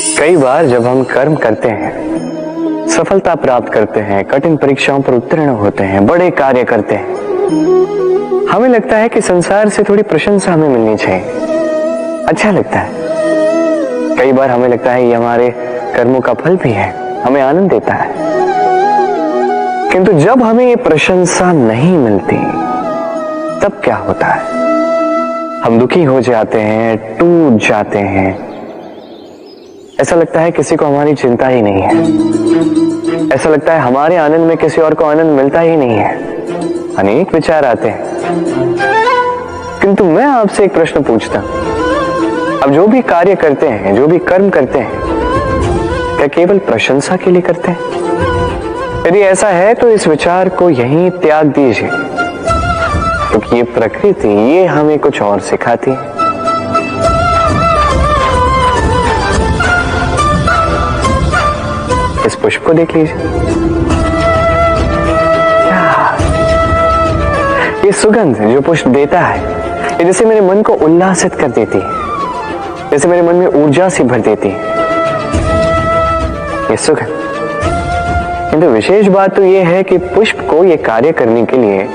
कई बार जब हम कर्म करते हैं, सफलता प्राप्त करते हैं, कठिन परीक्षाओं पर उत्तीर्ण होते हैं, बड़े कार्य करते हैं, हमें लगता है कि संसार से थोड़ी प्रशंसा हमें मिलनी चाहिए। अच्छा लगता है। कई बार हमें लगता है ये हमारे कर्मों का फल भी है, हमें आनंद देता है। किंतु जब हमें ये प्रशंसा नहीं मिलती तब क्या होता है? हम दुखी हो जाते हैं, टूट जाते हैं। ऐसा लगता है किसी को हमारी चिंता ही नहीं है। ऐसा लगता है हमारे आनंद में किसी और को आनंद मिलता ही नहीं है। अनेक विचार आते हैं। किंतु मैं आपसे एक प्रश्न पूछता हूं, अब जो भी कार्य करते हैं, जो भी कर्म करते हैं, क्या केवल प्रशंसा के लिए करते हैं? यदि ऐसा है तो इस विचार को यहीं त्याग दीजिए, क्योंकि ये प्रकृति ये हमें कुछ और सिखाती है। इस पुष्प को देख लीजिए, ये सुगंध जो पुष्प देता है, ये जैसे मेरे मन को उल्लासित कर देती है, जैसे मेरे मन में ऊर्जा सी भर देती है ये सुगंध। किंतु विशेष बात तो ये है कि पुष्प को ये कार्य करने के लिए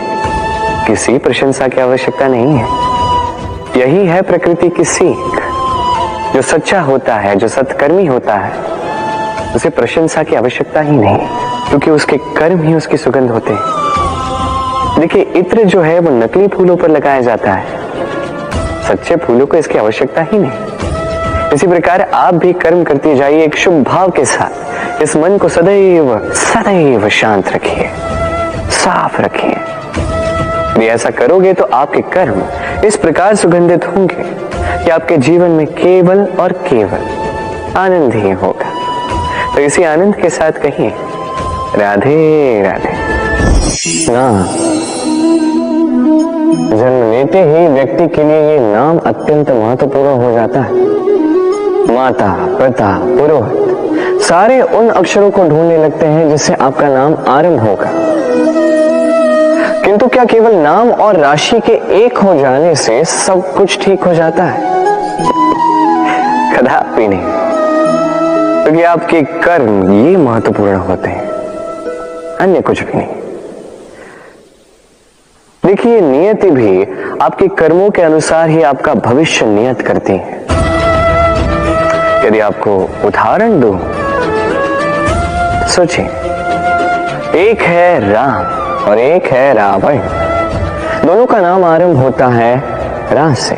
किसी प्रशंसा की आवश्यकता नहीं है। यही है प्रकृति की सीख। जो सच्चा होता है, जो सत्कर्मी होता है, उसे प्रशंसा की आवश्यकता ही नहीं, क्योंकि उसके कर्म ही उसकी सुगंध होते हैं। देखिए, इत्र जो है वो नकली फूलों पर लगाया जाता है, सच्चे फूलों को इसकी आवश्यकता ही नहीं। इसी प्रकार आप भी कर्म करते जाइए एक शुभ भाव के साथ। इस मन को सदैव सदैव शांत रखिए, साफ रखिए। यदि ऐसा करोगे तो आपके कर्म इस प्रकार सुगंधित होंगे कि आपके जीवन में केवल और केवल आनंद ही होगा। तो इसी आनंद के साथ कहिए राधे राधे। जन्म लेते ही व्यक्ति के लिए ये नाम अत्यंत महत्वपूर्ण हो जाता है। माता, पिता, पुरोहित सारे उन अक्षरों को ढूंढने लगते हैं जिससे आपका नाम आरंभ होगा। किंतु क्या केवल नाम और राशि के एक हो जाने से सब कुछ ठीक हो जाता है? कदापि नहीं, क्योंकि आपके कर्म ये महत्वपूर्ण होते हैं, अन्य कुछ भी नहीं। देखिए, नियति भी आपके कर्मों के अनुसार ही आपका भविष्य नियत करती है। यदि आपको उदाहरण दूं, सोचिए, एक है राम और एक है रावण। दोनों का नाम आरंभ होता है रा से,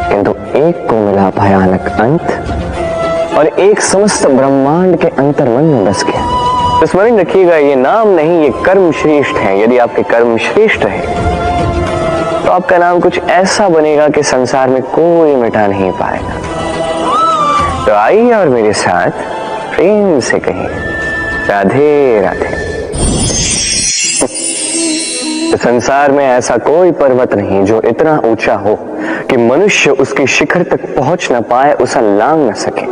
किंतु एक को मिला भयानक अंत और एक समस्त ब्रह्मांड के अंतर्मन में बस गया। तो स्मरण रखिएगा, ये नाम नहीं, ये कर्म श्रेष्ठ है। यदि आपके कर्म श्रेष्ठ है तो आपका नाम कुछ ऐसा बनेगा कि संसार में कोई मिटा नहीं पाएगा। तो आइए और मेरे साथ प्रेम से कहिए राधे राधे। तो संसार में ऐसा कोई पर्वत नहीं जो इतना ऊंचा हो कि मनुष्य उसके शिखर तक पहुंच न पाए, उसे लांघ न सके।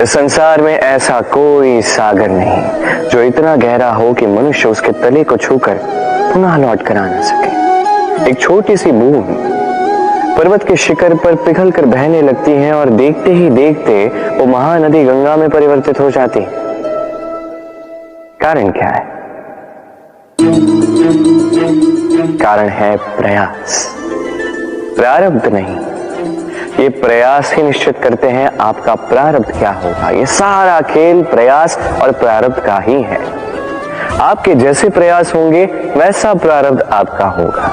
इस संसार में ऐसा कोई सागर नहीं जो इतना गहरा हो कि मनुष्य उसके तले को छूकर पुनः लौट कर आ न सके। एक छोटी सी बूंद पर्वत के शिखर पर पिघल कर बहने लगती है और देखते ही देखते वो महानदी गंगा में परिवर्तित हो जाती है। कारण क्या है? कारण है प्रयास, प्रारब्ध नहीं। ये प्रयास ही निश्चित करते हैं आपका प्रारब्ध क्या होगा। ये सारा खेल प्रयास और प्रारब्ध का ही है। आपके जैसे प्रयास होंगे वैसा प्रारब्ध आपका होगा।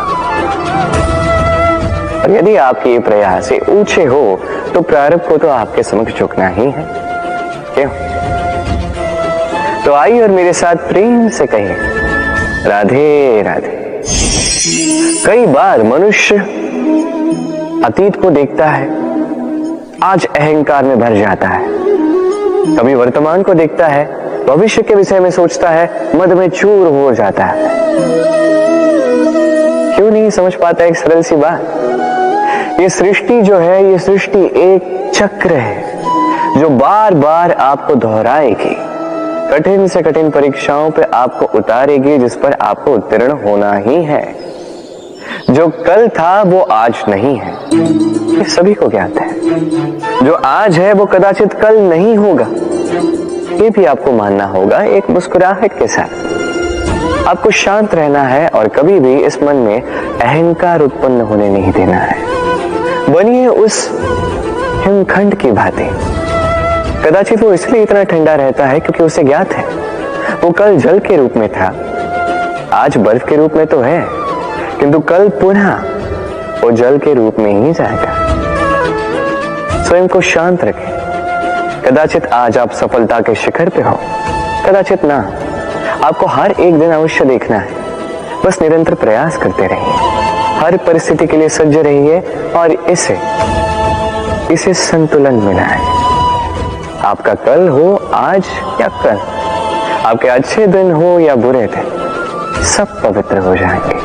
और यदि आपके ये प्रयास ऊंचे हो तो प्रारब्ध को तो आपके समक्ष झुकना ही है। क्यों? तो आइए और मेरे साथ प्रेम से कहिए राधे राधे। कई बार मनुष्य अतीत को देखता है, आज अहंकार में भर जाता है। कभी वर्तमान को देखता है, भविष्य के विषय में सोचता है, मद में चूर हो जाता है। क्यों नहीं समझ पाता एक सरल सी बात? ये सृष्टि जो है, ये सृष्टि एक चक्र है जो बार बार आपको दोहराएगी, कठिन से कठिन परीक्षाओं पे आपको उतारेगी, जिस पर आपको उत्तीर्ण होना ही है। जो कल था वो आज नहीं है। ये सभी को ज्ञात है। जो आज है वो कदाचित कल नहीं होगा, ये भी आपको मानना होगा। एक मुस्कुराहट के साथ आपको शांत रहना है और कभी भी इस मन में अहंकार उत्पन्न होने नहीं देना है। बनिए उस हिमखंड की भांति। कदाचित वो इसलिए इतना ठंडा रहता है क्योंकि उसे ज्ञात है वो कल जल के रूप में था, आज बर्फ के रूप में तो है, किंतु कल पुनः वो जल के रूप में ही जाएगा। स्वयं को शांत रखें। कदाचित आज आप सफलता के शिखर पे हो, कदाचित ना। आपको हर एक दिन अवश्य देखना है। बस निरंतर प्रयास करते रहिए, हर परिस्थिति के लिए सज्ज रहिए और इसे संतुलन मिला है। आपका कल हो आज या कल, आपके अच्छे दिन हो या बुरे दिन, सब पवित्र हो जाएंगे।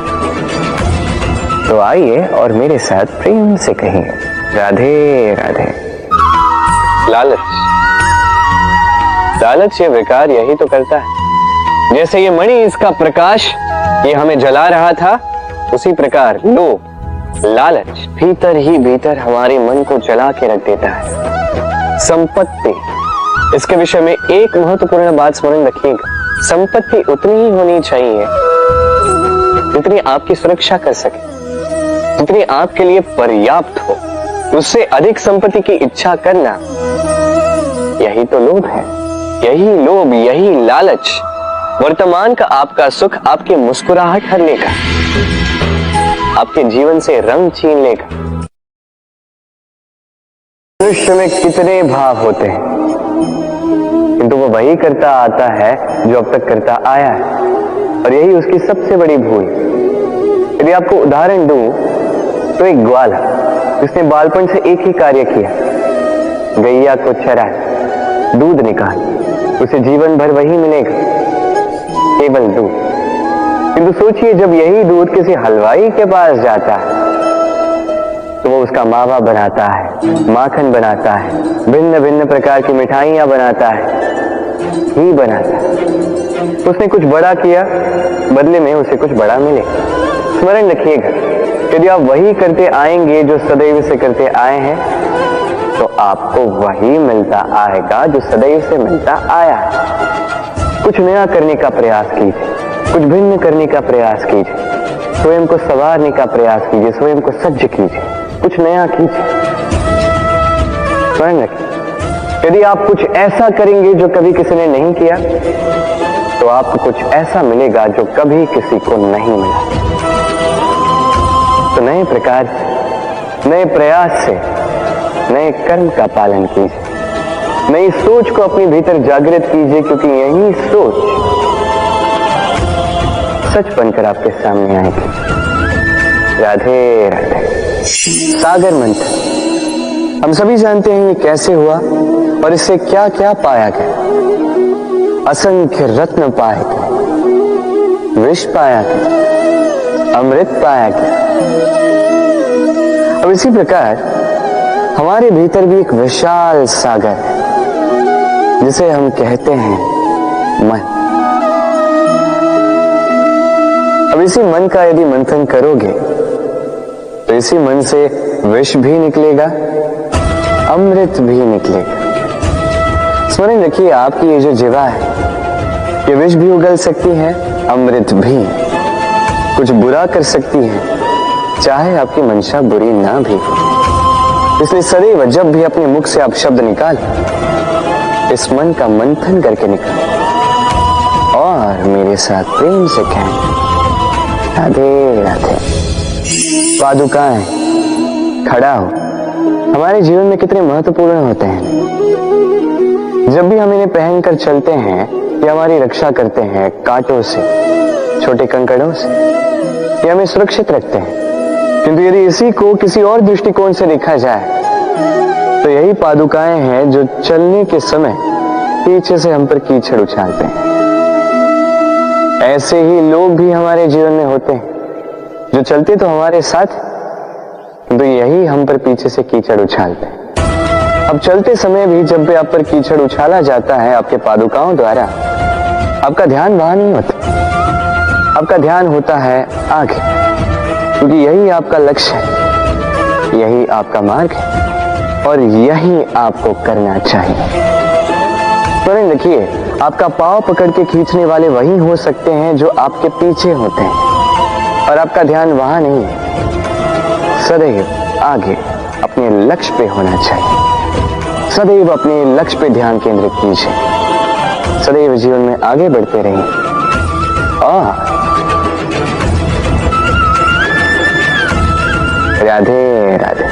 तो आइए और मेरे साथ प्रेम से कहिए, राधे राधे। लालच ये विकार यही तो करता है। जैसे ये मणि, इसका प्रकाश ये हमें जला रहा था, उसी प्रकार लोभ, लालच भीतर ही भीतर हमारे मन को जला के रख देता है। संपत्ति, इसके विषय में एक महत्वपूर्ण बात स्मरण रखिएगा। संपत्ति उतनी ही होनी चाहिए जितनी आपकी सुरक्षा कर सके, जितनी आपके लिए पर्याप्त हो। उससे अधिक संपत्ति की इच्छा करना, यही तो लोभ है। यही लोभ, यही लालच वर्तमान का आपका सुख, आपकी मुस्कुराहट हर लेगा, आपके जीवन से रंग छीन लेगा। मनुष्य में कितने भाव होते हैं, किंतु वो वही करता आता है जो अब तक करता आया है, और यही उसकी सबसे बड़ी भूल। यदि आपको उदाहरण दूं तो एक ग्वाला जिसने बालपन से एक ही कार्य किया, गैया को चराया, दूध निकाल, उसे जीवन भर वही मिलेगा, केवल दूध। किंतु सोचिए जब यही दूध किसी हलवाई के पास जाता है तो वो उसका मावा बनाता है, माखन बनाता है, भिन्न भिन्न प्रकार की मिठाइयां बनाता है, घी बनाता है। उसने कुछ बड़ा किया, बदले में उसे कुछ बड़ा मिले। स्मरण रखिएगा, यदि आप वही करते आएंगे जो सदैव से करते आए हैं, तो आपको वही मिलता आएगा जो सदैव से मिलता आया है। कुछ नया करने का प्रयास कीजिए, कुछ भिन्न करने का प्रयास कीजिए, स्वयं को संवारने का प्रयास कीजिए, स्वयं को सज्ज कीजिए, कुछ नया कीजिए। स्मरण रखिए, यदि आप कुछ ऐसा करेंगे जो कभी किसी ने नहीं किया, तो आपको कुछ ऐसा मिलेगा जो कभी किसी को नहीं मिला। तो नए प्रकार, नए प्रयास से नए कर्म का पालन कीजिए, नई सोच को अपने भीतर जागृत कीजिए, क्योंकि यही सोच सच बनकर आपके सामने आएगी। राधे राधे। सागर मंथन, हम सभी जानते हैं ये कैसे हुआ और इससे क्या क्या पाया गया। असंख्य रत्न पाए गए, विष पाया गया, अमृत पाया गया। अब इसी प्रकार हमारे भीतर भी एक विशाल सागर है जिसे हम कहते हैं मन। अब इसी मन का यदि मंथन करोगे तो इसी मन से विष भी निकलेगा, अमृत भी निकलेगा। स्मरण रखिए, आपकी ये जो जीवा है, ये विष भी उगल सकती है, अमृत भी। कुछ बुरा कर सकती है, चाहे आपकी मंशा बुरी ना भी हो। इसलिए सदैव जब भी अपने मुख से आप शब्द निकालें, इस मन का मंथन करके निकालें और मेरे साथ प्रेम से कहें, राधे राधे। पादुकाएं, खड़ा हो, हमारे जीवन में कितने महत्वपूर्ण होते हैं। जब भी हम इन्हें पहनकर चलते हैं, ये हमारी रक्षा करते हैं कांटों से, छोटे कंकड़ों से, ये हमें सुरक्षित रखते हैं। किंतु यदि इसी को किसी और दृष्टिकोण से देखा जाए तो यही पादुकाएं हैं जो चलने के समय पीछे से हम पर कीचड़ उछालते हैं। ऐसे ही लोग भी हमारे जीवन में होते हैं जो चलते तो हमारे साथ, तो यही हम पर पीछे से कीचड़ उछालते हैं। अब चलते समय भी जब भी आप पर कीचड़ उछाला जाता है आपके पादुकाओं द्वारा, आपका ध्यान वहां नहीं होता, आपका ध्यान होता है आगे, क्योंकि यही आपका लक्ष्य है, यही आपका मार्ग है और यही आपको करना चाहिए। स्मरण रखिए, आपका पांव पकड़ के खींचने वाले वही हो सकते हैं जो आपके पीछे होते हैं और आपका ध्यान वहां नहीं है। सदैव आगे अपने लक्ष्य पे होना चाहिए। सदैव अपने लक्ष्य पे ध्यान केंद्रित कीजिए। सदैव जीवन में आगे बढ़ते रहिए। राधे राधे।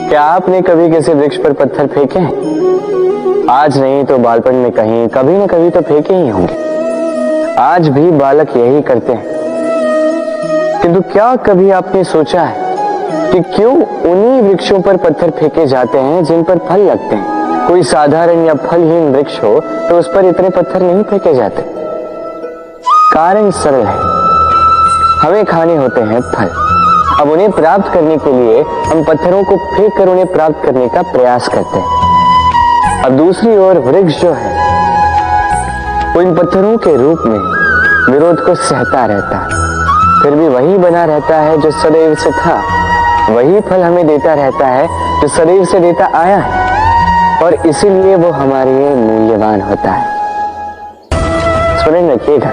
क्या आपने कभी किसी वृक्ष पर पत्थर फेंके हैं? आज नहीं तो बालपन में कहीं कभी न कभी तो फेंके ही होंगे। आज भी बालक यही करते हैं। किंतु क्या कभी आपने सोचा है कि क्यों उन्हीं वृक्षों पर पत्थर फेंके जाते हैं जिन पर फल लगते हैं? कोई साधारण या फलहीन वृक्ष हो तो उस पर इतने पत्थर नहीं फेंके जाते। कारण सरल है, हमें खाने होते हैं फल। अब उन्हें प्राप्त करने के लिए हम पत्थरों को फेंक कर उन्हें प्राप्त करने का प्रयास करते हैं। अब दूसरी ओर वृक्ष जो है वो इन पत्थरों के रूप में विरोध को सहता रहता है, फिर भी वही बना रहता है जो सदैव से था। वही फल हमें देता रहता है जो सदैव से देता आया है और इसीलिए वो हमारे लिए मूल्यवान होता है। स्मरण रखिएगा,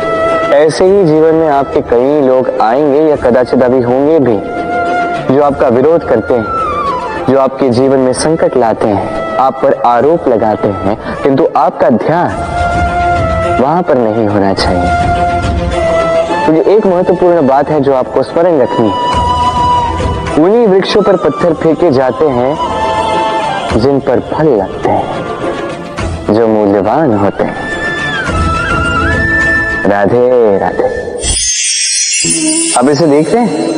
ऐसे ही जीवन में आपके कई लोग आएंगे या कदाचित अभी होंगे भी जो आपका विरोध करते हैं, जो आपके जीवन में संकट लाते हैं, आप पर आरोप लगाते हैं, किंतु आपका ध्यान वहां पर नहीं होना चाहिए। तो ये एक महत्वपूर्ण बात है जो आपको स्मरण रखनी है। उन्हीं वृक्षों पर पत्थर फेंके जाते हैं जिन पर फल लगते हैं, जो मूल्यवान होते हैं। राधे राधे। अब इसे देख रहे हैं?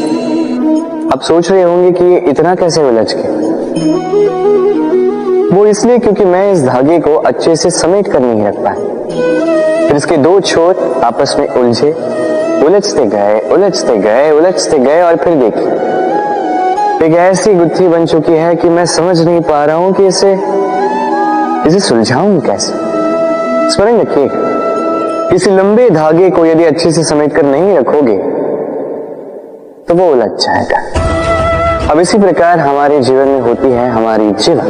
अब सोच रहे होंगे कि ये इतना कैसे उलझ गया। वो इसलिए क्योंकि मैं इस धागे को अच्छे से समेट कर नहीं रख पाया। फिर इसके दो छोर आपस में उलझे, उलझते गए, उलझते गए, उलझते गए और फिर देखिए एक ऐसी गुत्थी बन चुकी है कि मैं समझ नहीं पा रहा हूं कि इसे सुलझाऊं कैसे। स्मरण रखिएगा, इस लंबे धागे को यदि अच्छे से समेट कर नहीं रखोगे तो वो उलझ जाएगा। अब इसी प्रकार हमारे जीवन में होती है हमारी जीवा,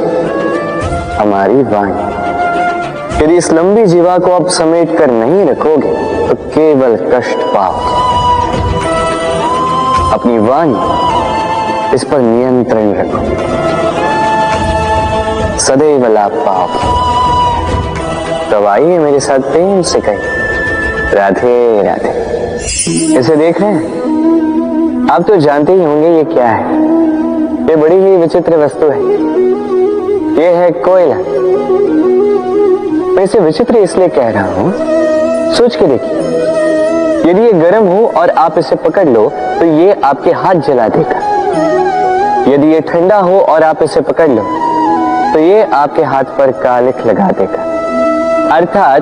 हमारी वाणी। यदि इस लंबी जीवा को आप समेट कर नहीं रखोगे तो केवल कष्ट पाओगे। अपनी वाणी, इस पर नियंत्रण रखो, सदैव लाभ पाओगे। तो आइए मेरे साथ प्रेम से कहिए राधे राधे। इसे देख रहे हैं? आप तो जानते ही होंगे ये क्या है। ये बड़ी ही विचित्र वस्तु है। ये है कोयला। मैं इसे विचित्र इसलिए कह रहा हूं, सोच के देखिए, यदि ये गर्म हो और आप इसे पकड़ लो तो ये आपके हाथ जला देगा। यदि ये ठंडा हो और आप इसे पकड़ लो तो ये आपके हाथ पर कालिख लगा देगा। अर्थात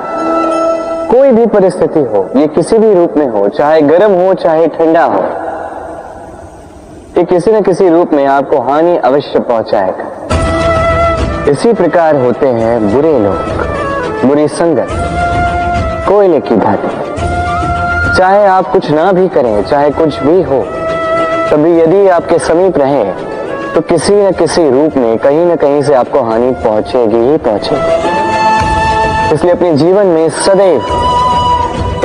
कोई भी परिस्थिति हो, ये किसी भी रूप में हो, चाहे गर्म हो चाहे ठंडा हो, ये किसी न किसी रूप में आपको हानि अवश्य पहुंचाएगा। इसी प्रकार होते हैं बुरे लोग, बुरी संगत, कोयले की भांति। चाहे आप कुछ ना भी करें, चाहे कुछ भी हो, तभी यदि आपके समीप रहे तो किसी न किसी रूप में कहीं न कहीं से आपको हानि पहुंचेगी ही पहुंचेगी। इसलिए अपने जीवन में सदैव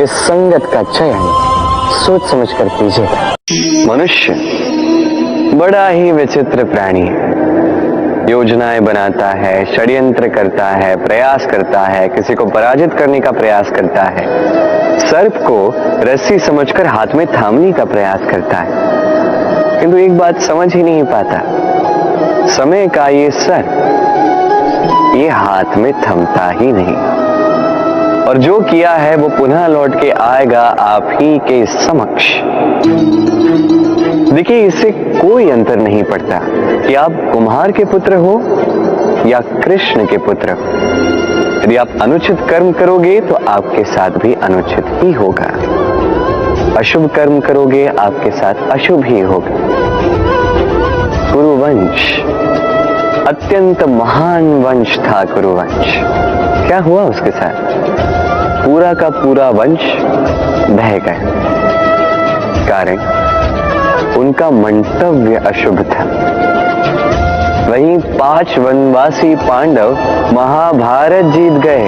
इस संगत का चयन सोच समझ कर कीजिए। मनुष्य बड़ा ही विचित्र प्राणी है। योजनाएं बनाता है, षड्यंत्र करता है, प्रयास करता है, किसी को पराजित करने का प्रयास करता है, सर्प को रस्सी समझकर हाथ में थामने का प्रयास करता है, किंतु एक बात समझ ही नहीं पाता, समय का ये सर्प ये हाथ में थमता ही नहीं और जो किया है वो पुनः लौट के आएगा आप ही के समक्ष। देखिए, इससे कोई अंतर नहीं पड़ता कि आप कुम्हार के पुत्र हो या कृष्ण के पुत्र हो। यदि आप अनुचित कर्म करोगे तो आपके साथ भी अनुचित ही होगा, अशुभ कर्म करोगे आपके साथ अशुभ ही होगा। कुरुवंश अत्यंत महान वंश था। कुरुवंश क्या हुआ उसके साथ? पूरा का पूरा वंश ढह गया। कारण उनका मंतव्य अशुभ था। वहीं 5 वनवासी पांडव महाभारत जीत गए।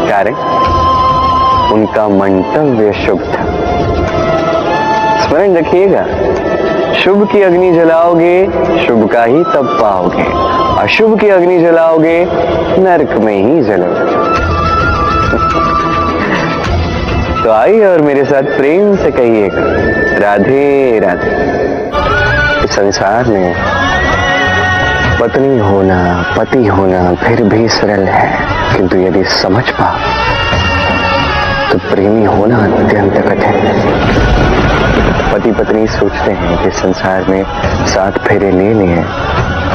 कारण उनका मंतव्य शुभ था। स्मरण रखिएगा, शुभ की अग्नि जलाओगे शुभ का ही तप पाओगे, अशुभ की अग्नि जलाओगे नरक में ही जलोगे। तो आइए और मेरे साथ प्रेम से कहिएगा, राधे राधे। इस संसार में पत्नी होना, पति होना फिर भी सरल है, किंतु यदि समझ पाओ तो प्रेमी होना अत्यंत कठिन है। पति पत्नी सोचते हैं कि संसार में 7 फेरे ले लिए,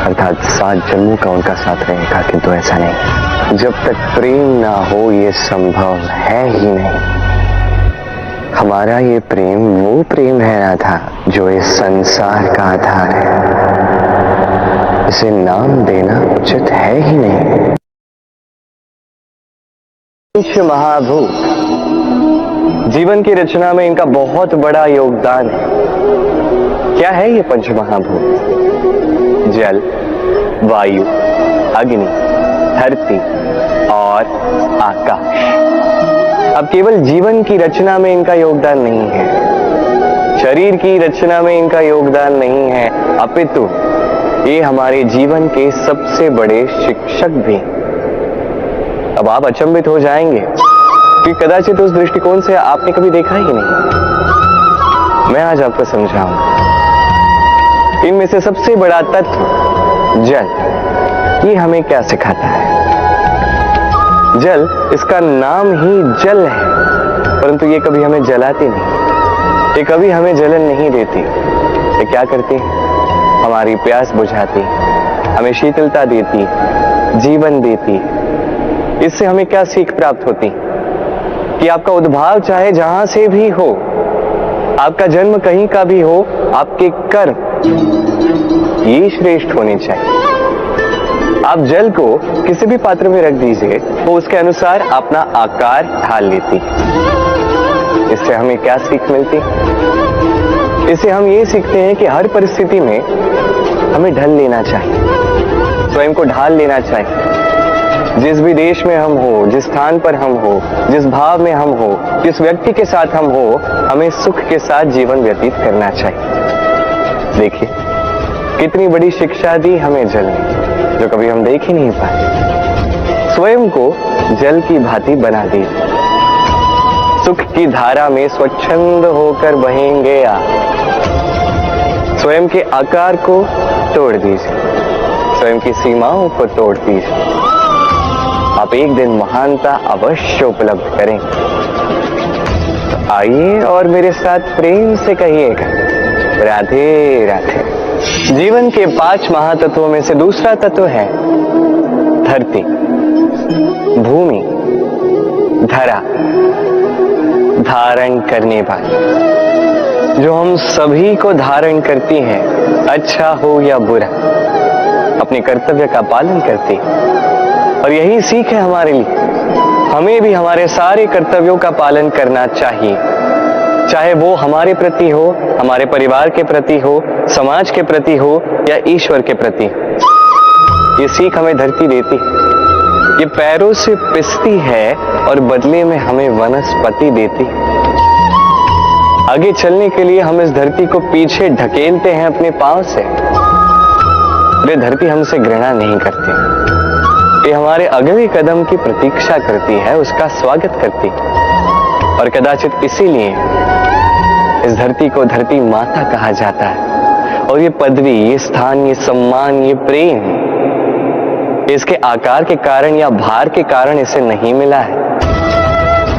अर्थात 7 जन्मों का उनका साथ रहेगा, किंतु ऐसा नहीं। जब तक प्रेम ना हो ये संभव है ही नहीं। हमारा ये प्रेम वो प्रेम है राधा जो इस संसार का आधार है। इसे नाम देना उचित है ही नहीं। पंच महाभूत, जीवन की रचना में इनका बहुत बड़ा योगदान है। क्या है ये पंच महाभूत? जल, वायु, अग्नि, धरती और आकाश। अब केवल जीवन की रचना में इनका योगदान नहीं है, शरीर की रचना में इनका योगदान नहीं है, अपितु ये हमारे जीवन के सबसे बड़े शिक्षक भी। अब आप अचंभित हो जाएंगे कि कदाचित उस दृष्टिकोण से आपने कभी देखा ही नहीं। मैं आज आपको समझाऊंगा। इनमें से सबसे बड़ा तत्व जल, ये हमें क्या सिखाता है? जल, इसका नाम ही जल है, परंतु ये कभी हमें जलाती नहीं, ये कभी हमें जलन नहीं देती। ये क्या करती है? हमारी प्यास बुझाती, हमें शीतलता देती, जीवन देती। इससे हमें क्या सीख प्राप्त होती कि आपका उद्भव चाहे जहां से भी हो, आपका जन्म कहीं का भी हो, आपके कर्म ये श्रेष्ठ होने चाहिए। आप जल को किसी भी पात्र में रख दीजिए, वो उसके अनुसार अपना आकार ढाल लेती। इससे हमें क्या सीख मिलती? इससे हम ये सीखते हैं कि हर परिस्थिति में हमें ढल लेना चाहिए, स्वयं को ढाल लेना चाहिए। जिस भी देश में हम हो, जिस स्थान पर हम हो, जिस भाव में हम हो, जिस व्यक्ति के साथ हम हो, हमें सुख के साथ जीवन व्यतीत करना चाहिए। देखिए कितनी बड़ी शिक्षा दी हमें जल ने, जो कभी हम देख ही नहीं पाए। स्वयं को जल की भांति बना दी। सुख की धारा में स्वच्छंद होकर बहेंगे आप। स्वयं के आकार को तोड़ दीजिए, स्वयं की सीमाओं को तोड़ दीजिए। आप एक दिन महानता अवश्य उपलब्ध करेंगे। तो आइए और मेरे साथ प्रेम से कहिएगा, राधे राधे। जीवन के 5 महातत्वों में से दूसरा तत्व है धरती, भूमि, धरा, धारण करने वाली, जो हम सभी को धारण करती है, अच्छा हो या बुरा, अपने कर्तव्य का पालन करती है। और यही सीख है हमारे लिए। हमें भी हमारे सारे कर्तव्यों का पालन करना चाहिए, चाहे वो हमारे प्रति हो, हमारे परिवार के प्रति हो, समाज के प्रति हो या ईश्वर के प्रति। ये सीख हमें धरती देती है। ये पैरों से पिसती है और बदले में हमें वनस्पति देती। आगे चलने के लिए हम इस धरती को पीछे ढकेलते हैं अपने पांव से। ये धरती हमसे घृणा नहीं करती, ये हमारे अगले कदम की प्रतीक्षा करती है, उसका स्वागत करती। और कदाचित इसीलिए इस धरती को धरती माता कहा जाता है। और ये पदवी, ये स्थान, ये सम्मान, ये प्रेम इसके आकार के कारण या भार के कारण इसे नहीं मिला है,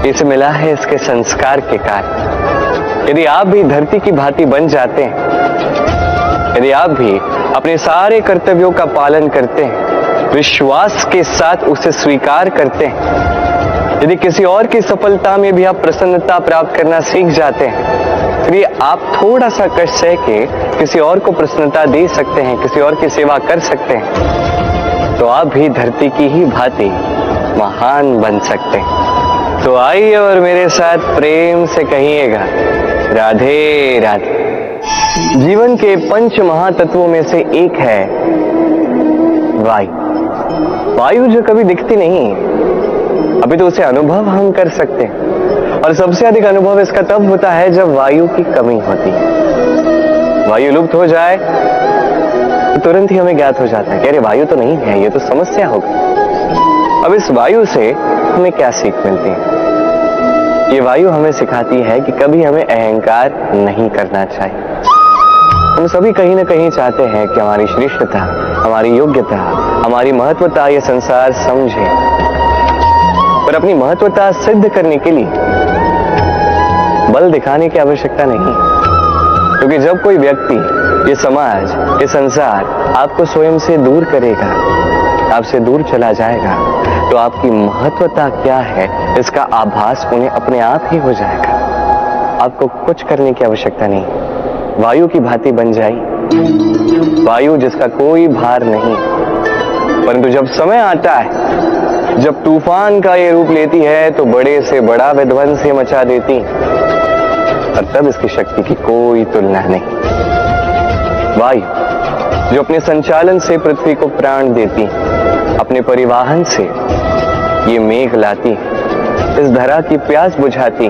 इसे मिला है इसके संस्कार के कारण। यदि आप भी धरती की भांति बन जाते हैं, यदि आप भी अपने सारे कर्तव्यों का पालन करते हैं, विश्वास के साथ उसे स्वीकार करते हैं, यदि किसी और की सफलता में भी आप प्रसन्नता प्राप्त करना सीख जाते हैं, फिर आप थोड़ा सा कष्ट सह के किसी और को प्रसन्नता दे सकते हैं, किसी और की सेवा कर सकते हैं, तो आप भी धरती की ही भांति महान बन सकते हैं। तो आइए और मेरे साथ प्रेम से कहिएगा राधे राधे। जीवन के पंच महातत्वों में से एक है वायु। वायु जो कभी दिखती नहीं, अभी तो उसे अनुभव हम कर सकते हैं, और सबसे अधिक अनुभव इसका तब होता है जब वायु की कमी होती है। वायु लुप्त हो जाए तो तुरंत ही हमें ज्ञात हो जाता है कि अरे वायु तो नहीं है, ये तो समस्या होगी। अब इस वायु से हमें क्या सीख मिलती है? ये वायु हमें सिखाती है कि कभी हमें अहंकार नहीं करना चाहिए। हम सभी कहीं ना कहीं चाहते हैं कि हमारी श्रेष्ठता, हमारी योग्यता, हमारी महत्वता ये संसार समझे, पर अपनी महत्वता सिद्ध करने के लिए बल दिखाने की आवश्यकता नहीं, क्योंकि जब कोई व्यक्ति, ये समाज, ये संसार आपको स्वयं से दूर करेगा, आपसे दूर चला जाएगा, तो आपकी महत्वता क्या है इसका आभास उन्हें अपने आप ही हो जाएगा। आपको कुछ करने की आवश्यकता नहीं, वायु की भांति बन जाइए, वायु जिसका कोई भार नहीं। परंतु जब समय आता है, जब तूफान का ये रूप लेती है, तो बड़े से बड़ा विध्वंस मचा देती, और तब इसकी शक्ति की कोई तुलना नहीं। वायु जो अपने संचालन से पृथ्वी को प्राण देती, अपने परिवहन से ये मेघ लाती, इस धरा की प्यास बुझाती।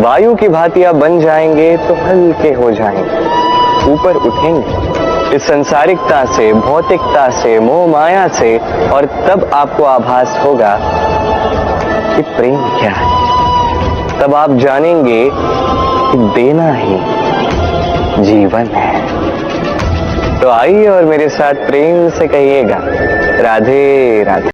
वायु की भांति आप बन जाएंगे तो हल्के हो जाएंगे, ऊपर उठेंगे इस संसारिकता से, भौतिकता से, मोह माया से, और तब आपको आभास होगा कि प्रेम क्या है। तब आप जानेंगे कि देना ही जीवन है। तो आइए और मेरे साथ प्रेम से कहिएगा राधे राधे।